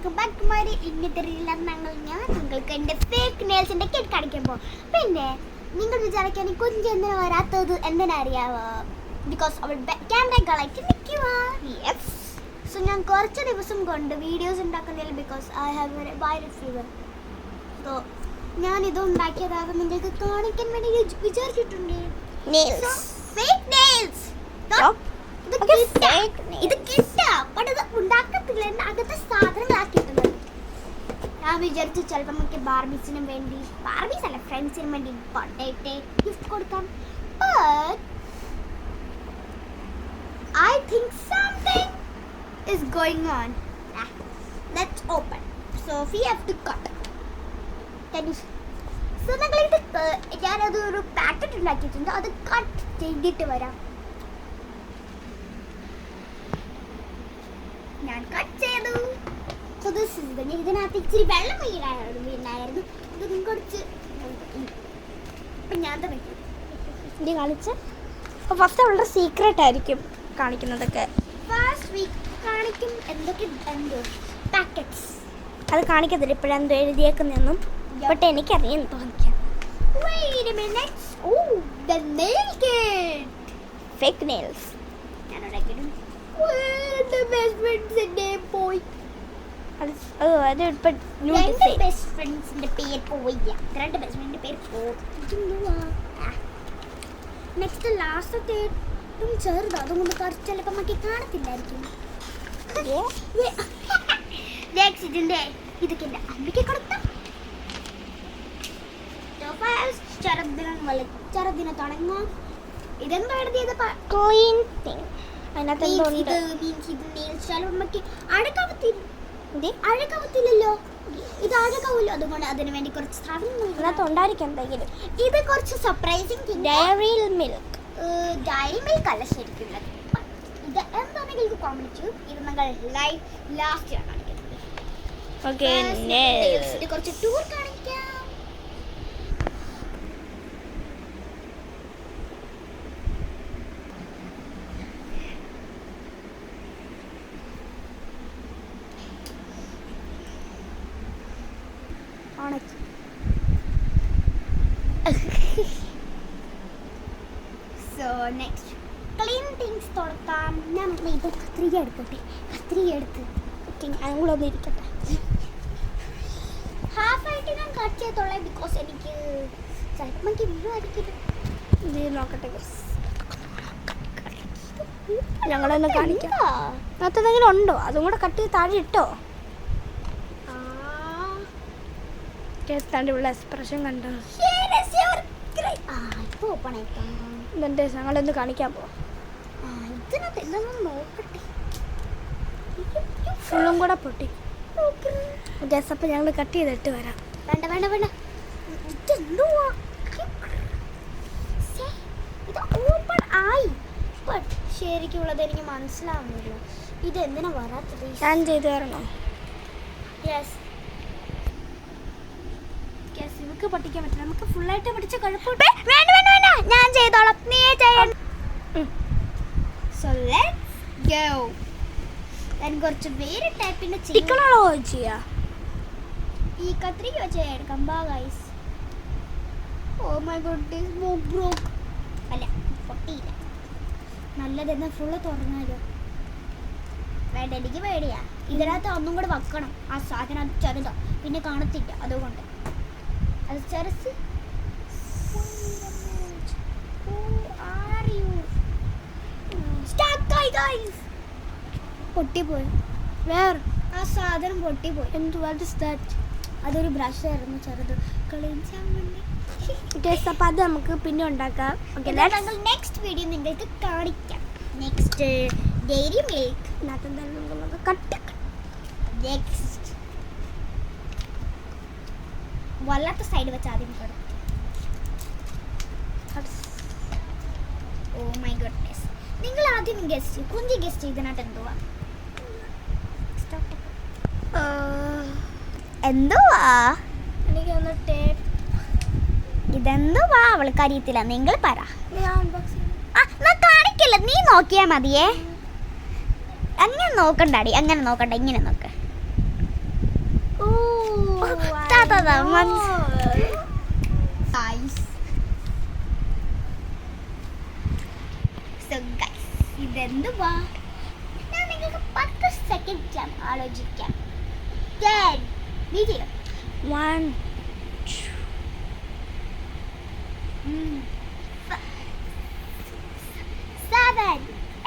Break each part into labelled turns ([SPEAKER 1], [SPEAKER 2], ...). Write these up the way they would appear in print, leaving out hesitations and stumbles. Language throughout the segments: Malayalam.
[SPEAKER 1] വെൽക്കം ബാക്ക് ടു മൈ ഇന്നത്തെ റീലാണ് നിങ്ങൾക്ക് എൻ്റെ ഫേക്ക് നെയിൽസിൻ്റെ കേട്ട് കാണിക്കാൻ പോകും. പിന്നെ നിങ്ങൾ വിചാരിക്കാൻ കുഞ്ച് എന്തിനാ വരാത്തത് എന്തിനാ അറിയാവോ? ബിക്കോസ് അവൾ ക്യാമറ കളക്റ്റ് നിൽക്കുക. യെസ്, സോ ഞാൻ കുറച്ച് ദിവസം കൊണ്ട് വീഡിയോസ് ഉണ്ടാക്കുന്നില്ല because I have A viral fever. So ഞാൻ ഇത് ഉണ്ടാക്കിയതാകെ നിങ്ങൾക്ക് കാണിക്കാൻ വേണ്ടി വിചാരിച്ചിട്ടുണ്ട്. ഫേക്ക് നെയിൽസ് ഇത് കിട്ടാം, ബട്ട് ഇത് ഉണ്ടാക്കത്തില്ല. എൻ്റെ അകത്തെ സാധനങ്ങളാക്കിയിട്ടുള്ളത് ഞാൻ വിചാരിച്ചു ചിലപ്പോൾ നമുക്ക് ബാർബീസിനും വേണ്ടി, ബാർബീസ് അല്ല ഫ്രണ്ട്സിനും വേണ്ടി ബർത്ത്ഡേ ഗിഫ്റ്റ് കൊടുക്കാം. But I think something is going on. Let's open. So we have to cut. Can you see? So ഞാനത് ഒരു പാക്കറ്റ് ഉണ്ടാക്കിയിട്ടുണ്ട്, അത് കട്ട് ചെയ്തിട്ട് വരാം. ഞാൻ കട്ട് ചെയ്തു. സോ ദിസ് ഇസ് ദ, ഇതിനകത്ത് ഇച്ചിരി വെള്ളം വീണായിരുന്നു. ഇതൊന്നും കുറച്ച് ഞാൻ ഇത് കളിച്ച്
[SPEAKER 2] ഫസ്റ്റ് അവളുടെ സീക്രട്ട് ആയിരിക്കും കാണിക്കുന്നതൊക്കെ.
[SPEAKER 1] ഫസ്റ്റ് വീക്ക് കാണിക്കും എന്തൊക്കെ പാക്കറ്റ്സ്.
[SPEAKER 2] അത് കാണിക്കത്തില്ല ഇപ്പോഴെന്തോ എഴുതിയേക്കുന്നതെന്നും. ബട്ട് എനിക്കറിയാൻ തോന്നിക്കാം.
[SPEAKER 1] Wait a minute. Oh, the nail kit.
[SPEAKER 2] Fake nails.
[SPEAKER 1] The best friends name boy.
[SPEAKER 2] അത് ഇപ്പം
[SPEAKER 1] രണ്ട് ബെസ്റ്റ് ഫ്രണ്ട്സിന്റെ പേര് പോയില്ല. രണ്ട് ബെസ്റ്റ് ഫ്രണ്ടിന്റെ പേര് നെക്സ്റ്റ് ലാസ്റ്റത്തെ ഏറ്റവും ചെറുത്, അതുകൊണ്ട് കുറച്ച് ചിലപ്പോൾ നമുക്ക് കാണത്തില്ലായിരിക്കും. നെക്സ്റ്റ് ഇതിന്റെ ഇതൊക്കെ എൻ്റെ അമ്മയ്ക്ക് കൊടുത്താം. ചെറുതിനെ തുടങ്ങാം. ഇതെന്താ എഴുതിയത്?
[SPEAKER 2] Clean thing. അതിനകത്ത്
[SPEAKER 1] അഴകാവത്തില്ലല്ലോ, ഇത് അഴകാവല്ലോ. അതുകൊണ്ട് അതിനു വേണ്ടി കുറച്ച് സാധനം
[SPEAKER 2] ഉണ്ടായിരിക്കും എന്തെങ്കിലും.
[SPEAKER 1] ഇത് കുറച്ച് surprising
[SPEAKER 2] Dairy Milk.
[SPEAKER 1] Dairy Milk അല്ല ശരിക്കും. ഇത് എന്താണെങ്കിൽ കോമ്പിനേഷൻ ഇത് നിങ്ങൾ ലൈവ് ലാസ്റ്റ് ആണ് കാണിക്കുന്നത്. കുറച്ച് ടൂർ കാണിക്കാം. So next clean things തുടക്കാം. ഞാൻ ഇത് കത്രിക എടുക്കട്ടെ. കത്രിക എടുത്ത്
[SPEAKER 2] ഞങ്ങളൊന്നും ഇരിക്കട്ടെ.
[SPEAKER 1] ഹാഫായിട്ട് ഞാൻ കട്ട് ചെയ്തോളാം ബിക്കോസ് എനിക്ക് ചിലപ്പോൾ എനിക്ക് വീഡിയോ ആയിരിക്കില്ല.
[SPEAKER 2] ഇത് നോക്കട്ടെ, ഞങ്ങളൊന്ന് കാണിക്കാം. അതിനകത്ത് എന്തെങ്കിലും ഉണ്ടോ? അതും കൂടെ കട്ട് ചെയ്ത് താഴെ ഇട്ടോ. കേട്ടാണ്ട് എക്സ്പ്രഷൻ കണ്ടോ? ഇതെന്റെ ഞങ്ങളൊന്ന് കാണിക്കാൻ പോവാം. ഫുള്ളും കൂടെ പൊട്ടി. അപ്പം ഞങ്ങൾ കട്ട് ചെയ്തിട്ട് വരാം.
[SPEAKER 1] വേണ്ട വേണ്ട വേണ്ട, ഇത് ഓപ്പൺ ആയി. ബട്ട് ശരിക്കുള്ളത് എനിക്ക് മനസ്സിലാവുന്നില്ല. ഇത് എന്തിനാ വരാത്തത്?
[SPEAKER 2] ഞാൻ ചെയ്തു തരണോ?
[SPEAKER 1] യെസ്,
[SPEAKER 2] ഇവക്ക് പഠിക്കാൻ പറ്റില്ല. നമുക്ക് ഫുള്ളായിട്ട് പഠിച്ച കുഴപ്പമില്ല.
[SPEAKER 1] വേണ്ട വേണ്ട വേണ്ട, ഞാൻ ചെയ്തോളാം. നീ ചെയ്യണം. So let's go. ഞാൻ കുറച്ച് വേറെ ടൈപ്പിന്റെ
[SPEAKER 2] ചെയ്യാ.
[SPEAKER 1] ഈ കത്രിക വെച്ച് എടുക്കാം. ബാ guys. Oh my God, this book broke. അല്ല, പൊട്ടിയില്ല. നല്ലതെന്നാ ഫുള്ള് തുറന്നാലോ? വേണ്ട, എനിക്ക് പേടിയാ. ഇതിനകത്ത് ഒന്നും കൂടെ വെക്കണം. ആ സാധനം അത് ചെറുതോ, പിന്നെ കാണത്തില്ല. അതുകൊണ്ട് അത് ചെറുസ്. പൊട്ടിപ്പോയി.
[SPEAKER 2] വേറെ
[SPEAKER 1] ആ സാധനം പൊട്ടിപ്പോയി. അതൊരു ബ്രഷ് ആയിരുന്നു, ചെറുത്. കളിച്ചാൽ വേണ്ടി.
[SPEAKER 2] അപ്പം അത് നമുക്ക് പിന്നെ ഉണ്ടാക്കാം.
[SPEAKER 1] നെക്സ്റ്റ് വീഡിയോ നിങ്ങൾക്ക് കാണിക്കാം. Next Dairy Milk
[SPEAKER 2] cut.
[SPEAKER 1] Next വല്ലാത്ത സൈഡ് വെച്ച് ആദ്യം കൊടുക്കും. ഓ മൈ ഗുഡ്നെസ്, നിങ്ങൾ ആദ്യം ഗസ്റ്റ് കുഞ്ചി ഗസ്റ്റ് ഇതിനകത്ത് എന്തുവാ? എന്തുവാ?
[SPEAKER 2] എനിക്കൊന്ന് ടേപ്പ്.
[SPEAKER 1] ഇതെന്തുവാ? അവൾക്ക് അറിയത്തില്ല, നിങ്ങൾ പറ. കാണിക്കില്ല, നീ നോക്കിയാ മതിയേ. അങ്ങനെ നോക്കണ്ടാടി, അങ്ങനെ നോക്കണ്ട, ഇങ്ങനെ നോക്ക. ഇതെന്തുവാ? ഞാൻ നിങ്ങൾക്ക് 10 സെക്കൻഡ് ആലോചിക്കാം. 10 video
[SPEAKER 2] 1
[SPEAKER 1] 7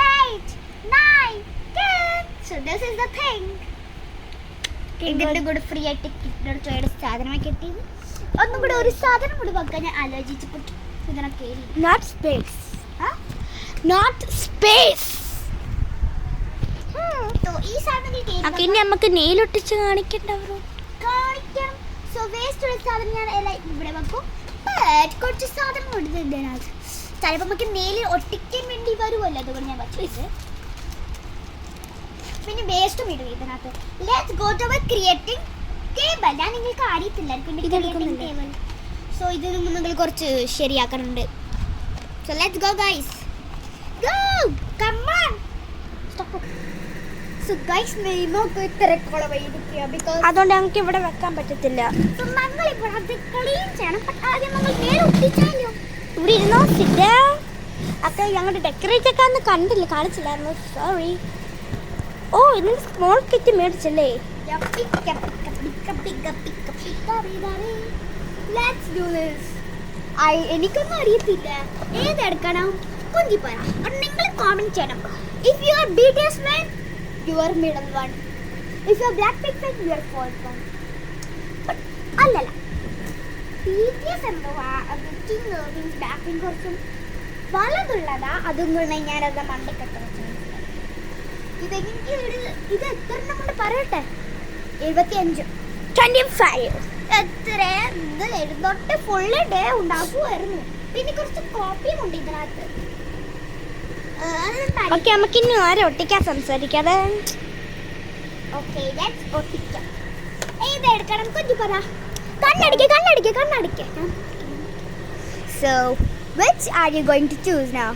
[SPEAKER 1] 8 9 10. So this is the thing. ഇതിന്റെ കൂടെ ഫ്രീ ആയിട്ട് കിട്ടുന്ന ചോയുടെ സാധനമായി കിട്ടിയത്. ഒന്നും കൂടെ ഒരു സാധനം കൂടി വെക്കാൻ ഞാൻ ആലോചിച്ചപ്പോൾ ഇതിനൊക്കെ
[SPEAKER 2] നോട്ട് സ്പേസ് നോട്ട് സ്പേസ്.
[SPEAKER 1] ഈ സാധനങ്ങൾ
[SPEAKER 2] ഇനി നമുക്ക് നെയിലൊട്ടിച്ച് കാണിക്കണ്ടവരോ
[SPEAKER 1] കാണിക്കാം. സോ വേസ്റ്റ് ഉള്ള സാധനം ഞാൻ എല്ലാം ഇവിടെ വെക്കും. കുറച്ച് സാധനം കൊടുത്തിട്ടുണ്ട് അതിനകത്ത്. ചിലപ്പോൾ നമുക്ക് നെയിലിൽ ഒട്ടിക്കാൻ വേണ്ടി വരുമല്ലോ, അതുകൊണ്ട് ഞാൻ വെച്ചത്. പിന്നെ വേസ്റ്റും ഇടും ഇതിനകത്ത്. Let's go to creating table. ഞാൻ നിങ്ങൾക്ക് അറിയത്തില്ല ക്രിയേറ്റിംഗ് ടേബിൾ. സോ ഇത് നിങ്ങൾ കുറച്ച് ശരിയാക്കാനുണ്ട്. So let's go guys, go come on stop. So guys നമുക്ക് തിരക്കുള്ള വഴിക്കുക ബിക്കോസ്
[SPEAKER 2] അതുകൊണ്ട് ഞങ്ങൾക്ക് ഇവിടെ വെക്കാൻ പറ്റത്തില്ല.
[SPEAKER 1] സോ ഞങ്ങൾ ഇപ്പോൾ അത് ക്ലീൻ ചെയ്യണം. ആദ്യം നമ്മൾ നേരെ ഒട്ടിച്ചാലോ.
[SPEAKER 2] ഇവിടെ ഇരുന്നോ, സിറ്റ് ഡൗൺ. ഒക്കെ ഞങ്ങളുടെ ഡെക്കറേറ്റ് ഒക്കെ അന്ന് കാണിച്ചില്ലായിരുന്നു. സോറി. ഓ ഇതിന് സ്മോൾ കിറ്റ് മേടിച്ചല്ലേ?
[SPEAKER 1] എനിക്കൊന്നും അറിയത്തില്ല ഏതെടുക്കണം. കുഞ്ചി പറ, നിങ്ങൾ കോമെന്റ് ചെയ്യണം. If you are BTS fan, you are middle one. If you are Blackpink fan, you are fourth one. But അല്ലല്ല, BTS എന്തുവാ Blackpink കുറച്ചും വലതുള്ളതാ. അതും കൊണ്ട് ഞാനത് മണ്ടക്കെട്ട് വെച്ചു. ഇത് എത്ര കൊണ്ട് പറയട്ടെ? 75
[SPEAKER 2] 25
[SPEAKER 1] എത്ര എഴുതൊട്ട് ഫുള്ള് ഡേ ഉണ്ടാക്കുമായിരുന്നു. പിന്നെ കുറച്ച് കോപ്പിയും ഉണ്ട് ഇതിനകത്ത്.
[SPEAKER 2] ഓക്കെ, നമുക്ക് ഇനി ആരെ ഒട്ടിക്കാൻ സംസാരിക്കാതെ.
[SPEAKER 1] Okay let's ഒട്ടിക്കാം. ഏതെടുക്കണം കുഞ്ഞു പറ. കണ്ണടിക്ക. So which are you going to choose now?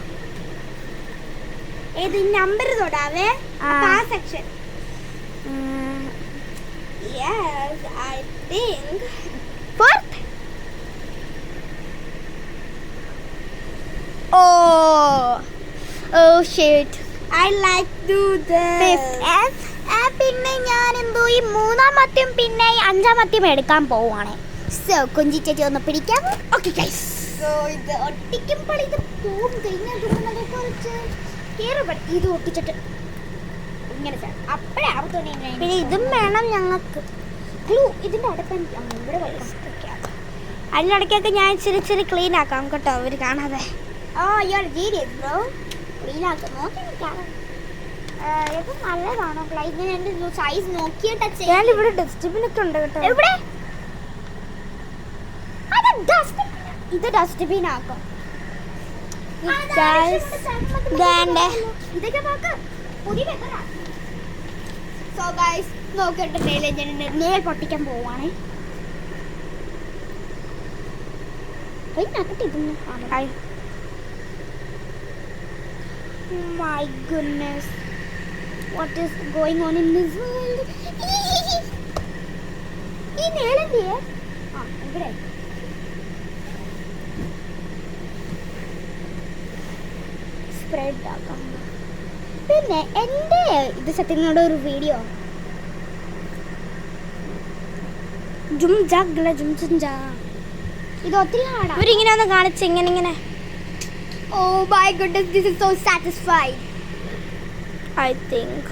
[SPEAKER 2] ഏത് നമ്പർ തൊടാവേ? ആ section. Yes, I think
[SPEAKER 1] 4th. Oh shit.
[SPEAKER 2] I like do this.
[SPEAKER 1] 5th. പിന്നെ ഞാൻ എന്തോ ഈ മൂന്നാമത്തെയും പിന്നെ ഈ അഞ്ചാമത്തെയും എടുക്കാൻ പോവാണ്. സോ കുഞ്ചി ചേച്ചി ഒന്ന് പിടിക്കാമോ?
[SPEAKER 2] Okay guys.
[SPEAKER 1] സോ ഇത് ഒട്ടിക്കുമ്പോൾ ഇത് പോകും. കഴിഞ്ഞാൽ കുറച്ച് കേറുപടി ഇത് ഒട്ടിച്ചിട്ട് ഇങ്ങനെ അപ്പോഴേ ആവത്തോണി.
[SPEAKER 2] പിന്നെ ഇതും വേണം ഞങ്ങൾക്ക്.
[SPEAKER 1] ഗ്ലൂ ഇതിൻ്റെ അടുപ്പം ഇവിടെ
[SPEAKER 2] അതിനിടയ്ക്കൊക്കെ ഞാൻ ഇച്ചിരി ക്ലീൻ ആക്കാം കേട്ടോ, അവർ കാണാതെ.
[SPEAKER 1] You are serious bro. Clean ആക്കാം നോക്കി നിൽക്കാം. ഇത് നല്ലതാണോ? ഇങ്ങനെ എൻ്റെ സൈസ് നോക്കിയിട്ട്
[SPEAKER 2] ഞാൻ ഇവിടെ ഡസ്റ്റ്ബിൻ ഒക്കെ ഉണ്ട് കേട്ടോ.
[SPEAKER 1] എവിടെ? ഇത് ഡസ്റ്റ്ബിൻ ആക്കാം. ഇതൊക്കെ നോക്ക് പുതിയ പേപ്പറാ. സോ ഗൈസ് നോക്കട്ടെ, നേൽ പൊട്ടിക്കാൻ പോവാണ്. My goodness, what is going on in this world? ഈ നേലെന്തിയെ ഇവിടെ സ്പ്രെഡ് ആക്കാം. പിന്നെ എൻ്റെ ഇത് സത്യങ്ങളുടെ ഒരു വീഡിയോ ഇത് ഒത്തിരി ഹാർഡാണ്.
[SPEAKER 2] ഇവരിങ്ങനെ ഒന്ന് കാണിച്ച് ഇങ്ങനെ.
[SPEAKER 1] Oh my goodness, this is so satisfying.
[SPEAKER 2] I think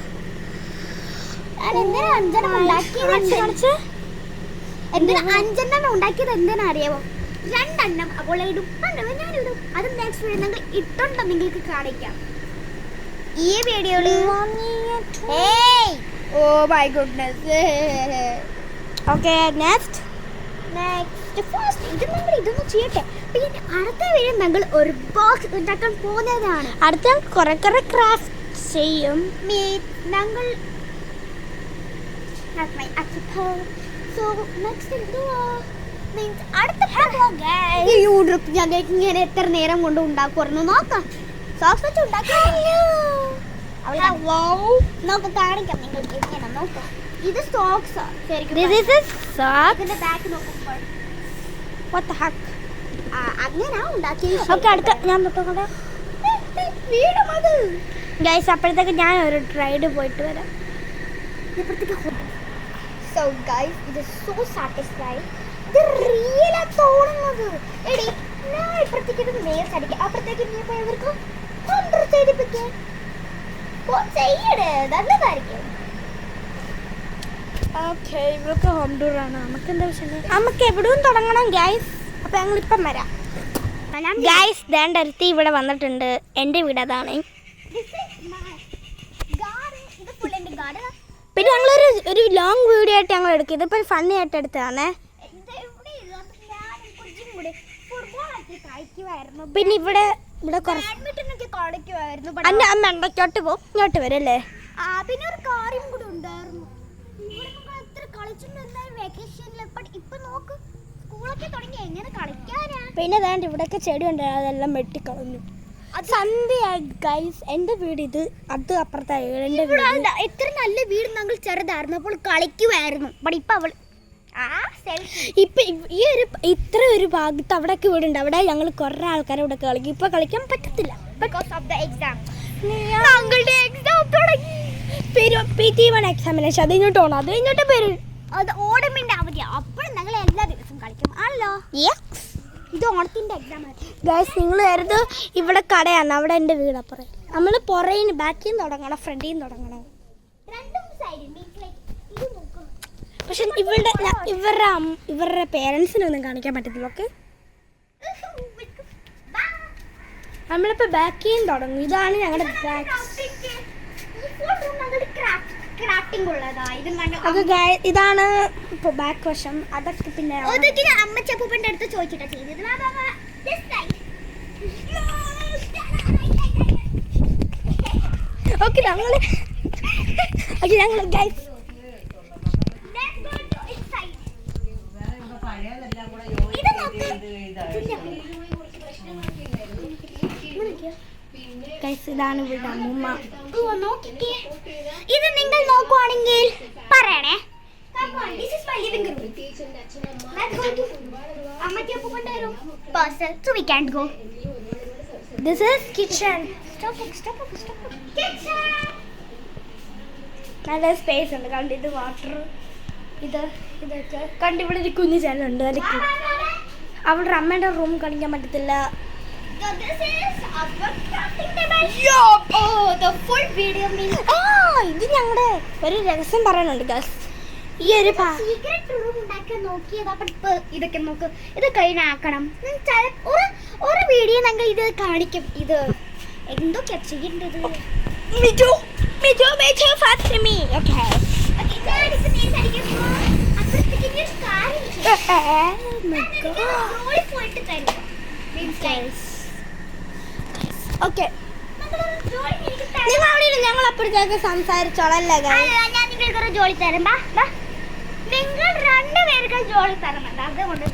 [SPEAKER 1] എന്തിനാ അഞ്ചെണ്ണം ഉണ്ടാക്കിയത് എന്തിനാ അറിയാമോ? 2 എണ്ണം അപ്പോൾ ഇടും, ഞാനിടും. അത് നെക്സ്റ്റ് വീഡിയോ നിങ്ങൾ ഇട്ടുണ്ടോ നിങ്ങൾക്ക് കാണിക്കാം. ഈ വീഡിയോയിൽ oh my goodness.
[SPEAKER 2] Okay next
[SPEAKER 1] first ഇത് നമ്മൾ ഇതൊന്ന് ചെയ്യട്ടെ. പിന്നെ അടുത്ത വീഡിയോ ഞങ്ങൾ ഒരു ബോക്സ് ഉണ്ടാക്കാൻ പോകുന്നതാണ്.
[SPEAKER 2] അടുത്ത കുറെ ക്രാഫ്റ്റ് ചെയ്യും
[SPEAKER 1] ഞങ്ങൾ. സോ നെക്സ്റ്റ് അടുത്ത ഞങ്ങൾക്ക് ഇങ്ങനെ എത്ര നേരം കൊണ്ട് ഉണ്ടാക്കുമായിരുന്നു നോക്കാം. സോക്സ് വെച്ച് ഉണ്ടാക്കാം. നമുക്ക് കാണിക്കാം നിങ്ങൾക്ക് ഇങ്ങനെ നോക്കാം. ഇത് സോക്സ് ശരിക്കും
[SPEAKER 2] This is a sock.
[SPEAKER 1] ഇതിന്റെ ബാക്ക് നോക്കുമ്പോൾ
[SPEAKER 2] What the heck?
[SPEAKER 1] അങ്ങനെ ഉണ്ടാക്കിയത്
[SPEAKER 2] ഓക്കെ അടുത്ത ഞാൻ തൊട്ടോട്ടെ
[SPEAKER 1] വീടും അത്
[SPEAKER 2] ഗൈസ് അപ്പോഴത്തേക്ക് ഞാൻ ഒരു റൈഡ് പോയിട്ട് വരാം.
[SPEAKER 1] സോ ഗൈസ് ഇത് സോ സാറ്റിസ്ഫൈഡ്. ഇത് റിയലാ തോന്നുന്നത്. എടി ഞാൻ ഇപ്പഴത്തേക്ക് നേർസ് അടിക്കാം, അപ്പഴത്തേക്ക് നീ പോയി അവർക്ക് കൊണ്ടു ചെയ്തിപ്പിക്കാൻ ചെയ്യടേ, നല്ലതായിരിക്കും.
[SPEAKER 2] ഓക്കെ ഇവർക്ക് ഹോം ടൂർ ആണ്. നമുക്ക് എന്താ വിഷയം? നമുക്ക് എവിടെയും തുടങ്ങണം ഗൈസ്. അപ്പൊ ഞങ്ങൾ ഇപ്പം വരാം ഗൈസ്. ദേണ്ടരുത്തി ഇവിടെ വന്നിട്ടുണ്ട്. എൻ്റെ വീട് അതാണ്. പിന്നെ ഞങ്ങളൊരു ലോങ് വീഡിയോ ആയിട്ട് ഞങ്ങൾ എടുക്കും. ഇതിപ്പോൾ ഫണ്ണി ആയിട്ട് എടുത്തതാണ്. പിന്നെ ഇവിടെ കുറച്ച് അമ്മ ഇടയ്ക്കോട്ട് പോകും, ഇങ്ങോട്ട് വരും അല്ലേ?
[SPEAKER 1] പിന്നെ ഒരു കാര്യം കൂടി ഉണ്ടായിരുന്നു.
[SPEAKER 2] പിന്നെ വേണ്ട ഇവിടെയൊക്കെ ചെടി ഉണ്ട്, അതെല്ലാം വെട്ടിക്കളഞ്ഞു. സന്ധ്യയായി ഗൈസ്. എൻ്റെ വീട് ഇത്, അത് അപ്പുറത്തായി എൻ്റെ വീട്.
[SPEAKER 1] എത്ര നല്ല വീട് ഞങ്ങൾ ചെറുതായിരുന്നു അപ്പോൾ കളിക്കുമായിരുന്നു. ഇപ്പൊ അവൾ
[SPEAKER 2] ഇപ്പൊ ഈ ഒരു ഇത്ര ഒരു ഭാഗത്ത് അവിടെയൊക്കെ വീടുണ്ട്. അവിടെ ഞങ്ങൾ കുറേ ആൾക്കാരെ ഇവിടെ കളിക്കും. ഇപ്പൊ കളിക്കാൻ പറ്റത്തില്ല
[SPEAKER 1] because of the exam. ഞങ്ങളുടെ എക്സാം തുടങ്ങി.
[SPEAKER 2] PT1 examination. അത് ഇങ്ങോട്ട് പോകണം, അത് ഇങ്ങോട്ട് പേര്
[SPEAKER 1] അത് ഓണമിന്റെ അവധിയാണ്. അപ്പോഴും ഞങ്ങൾ എല്ലാ ദിവസവും കളിക്കും ആണല്ലോ. ഇത് ഓണത്തിന്റെ എക്സാം
[SPEAKER 2] ഗൈസ്. നിങ്ങൾ കരുത് ഇവിടെ കടയാണ്, അവിടെ എൻ്റെ വീട് അപ്പുറം. നമ്മൾ പുറയിന് ബാക്കിൽ നിന്ന് തുടങ്ങണം, ഫ്രണ്ടിൽ നിന്ന് തുടങ്ങണം. പക്ഷെ ഇവരുടെ പേരൻസിനൊന്നും കാണിക്കാൻ പറ്റത്തില്ല. ഓക്കെ നമ്മളിപ്പോൾ ബാക്കിൽ നിന്ന് തുടങ്ങും. ഇതാണ് ഞങ്ങളുടെ ഇതാണ് ഇപ്പോൾ ബാക്ക് വശം. അതൊക്കെ പിന്നെ
[SPEAKER 1] അമ്മ ചപ്പൂപ്പന്റെ അടുത്ത് ചോദിച്ചിട്ടാ ചെയ്തത്.
[SPEAKER 2] ഓക്കെ ഞങ്ങൾ ഗൈസ് ഇതാണ് ഇവിടെ അമ്മൂമ്മ.
[SPEAKER 1] ഇത് നിങ്ങൾ നോക്കുവാണെങ്കിൽ പറയണേ. So we can't go.
[SPEAKER 2] This is kitchen.
[SPEAKER 1] Stop. Kitchen.
[SPEAKER 2] നല്ല സ്പേസ് ഉണ്ട്. കണ്ട് ഇത് വാട്ടർ, ഇതൊക്കെ കണ്ട്. ഇവിടെ ഒരു കുഞ്ഞു ജനലുണ്ട്. അതിലേക്ക് അവളുടെ അമ്മേൻ്റെ റൂം കളിക്കാൻ പറ്റത്തില്ല.
[SPEAKER 1] So this is our crafting table. Oh, the full video means.
[SPEAKER 2] ഇത് ഞങ്ങളുടെ ഒരു രഹസ്യം പറയാനുണ്ട് ഗസ്. ഈ ഒരു
[SPEAKER 1] സീക്രട്ട് റൂം ഉണ്ടാക്കാൻ നോക്കിയത്. അപ്പൊ ഇതൊക്കെ നോക്ക്, ഇത് കഴിഞ്ഞാക്കണം. ഒരു വീഡിയോ ഞങ്ങൾ ഇത് കാണിക്കും. ഇത് എന്തൊക്കെയാ ചെയ്യേണ്ടത്?
[SPEAKER 2] ഞങ്ങൾ അപ്പോഴത്തേക്ക് സംസാരിച്ചോളല്ലേ?
[SPEAKER 1] ഞാൻ നിങ്ങൾക്കൊരു ജോലി തരാം. നിങ്ങൾ രണ്ടുപേർക്ക് ജോലി തരണം. അതുകൊണ്ട്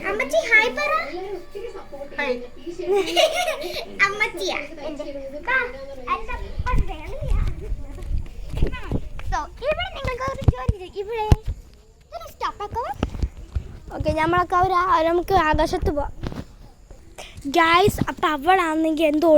[SPEAKER 1] അമ്മച്ചി ഹായ് പറ. അമ്മച്ചിയാ ഇവിടെ നിങ്ങൾക്ക് ഒരു ജോലി. ഇവിടെ
[SPEAKER 2] ഓക്കെ നമ്മളൊക്കെ നമുക്ക് ആകാശത്ത് പോവാം ഗൈസ്. അപ്പം അവളാണെങ്കിൽ എന്തോ